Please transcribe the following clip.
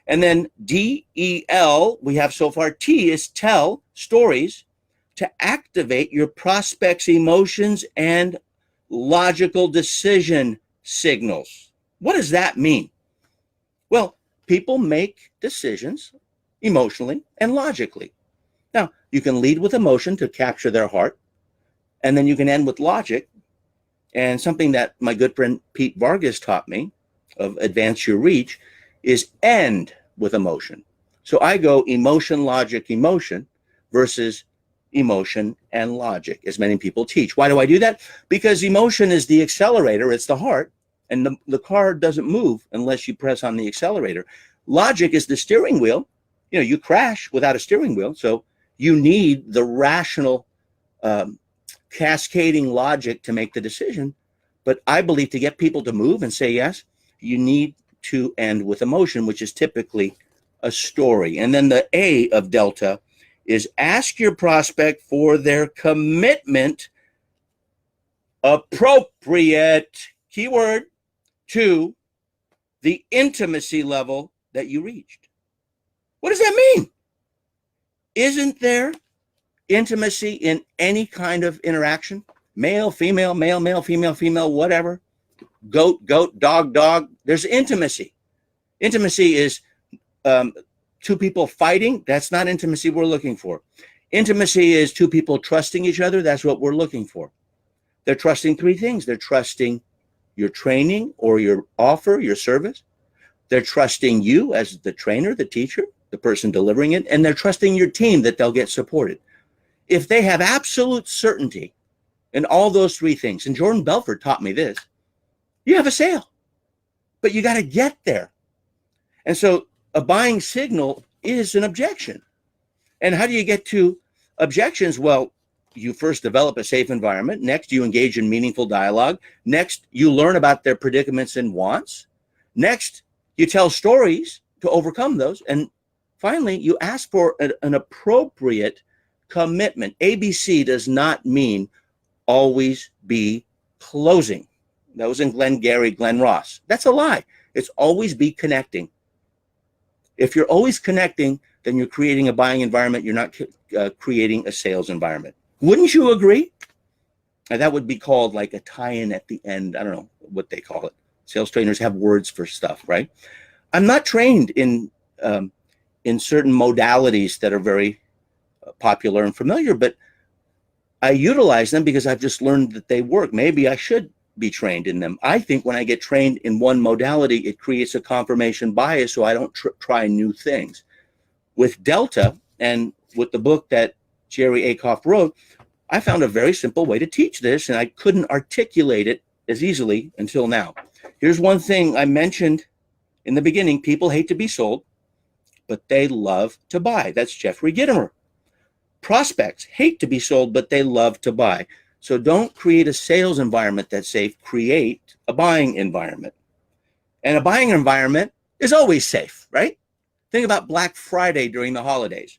And then D.E.L., we have so far. T is tell, stories, to activate your prospect's emotions and logical decision signals. What does that mean? Well, people make decisions emotionally and logically. Now, you can lead with emotion to capture their heart, and then you can end with logic. And something that my good friend Pete Vargas taught me of Advance Your Reach is end with emotion. So I go emotion, logic, emotion versus emotion and logic, as many people teach. Why do I do that? Because emotion is the accelerator, it's the heart, and the car doesn't move unless you press on the accelerator. Logic is the steering wheel. You know, you crash without a steering wheel, so you need the rational cascading logic to make the decision. But I believe to get people to move and say yes, you need to end with emotion, which is typically a story. And then the A of Delta is ask your prospect for their commitment appropriate, keyword, to the intimacy level that you reached. What does that mean? Isn't there intimacy in any kind of interaction? Male, female, male, male, female, female, whatever. Goat, goat, dog, dog. There's intimacy. Intimacy is two people fighting. That's not intimacy we're looking for. Intimacy is two people trusting each other. That's what we're looking for. They're trusting three things. They're trusting your training or your offer, your service. They're trusting you as the trainer, the teacher, the person delivering it, and they're trusting your team that they'll get supported. If they have absolute certainty in all those three things, and Jordan Belfort taught me this, you have a sale, but you got to get there. And so a buying signal is an objection. And how do you get to objections? Well, you first develop a safe environment. Next, you engage in meaningful dialogue. Next, you learn about their predicaments and wants. Next, you tell stories to overcome those. And finally, you ask for an appropriate commitment. ABC does not mean always be closing. That was in Glengarry Glen Ross. That's a lie. It's always be connecting. If you're always connecting, then you're creating a buying environment. You're not creating a sales environment. Wouldn't you agree? And that would be called like a tie-in at the end. I don't know what they call it. Sales trainers have words for stuff, right? I'm not trained in certain modalities that are very popular and familiar, but I utilize them because I've just learned that they work. Maybe I should be trained in them. I think when I get trained in one modality, it creates a confirmation bias, so I don't try new things. With Delta and with the book that Jerry Akoff wrote, I found a very simple way to teach this, and I couldn't articulate it as easily until now. Here's one thing I mentioned in the beginning. People hate to be sold, but they love to buy. That's Jeffrey Gitomer. Prospects hate to be sold, but they love to buy. So don't create a sales environment that's safe. Create a buying environment. And a buying environment is always safe, right? Think about Black Friday during the holidays.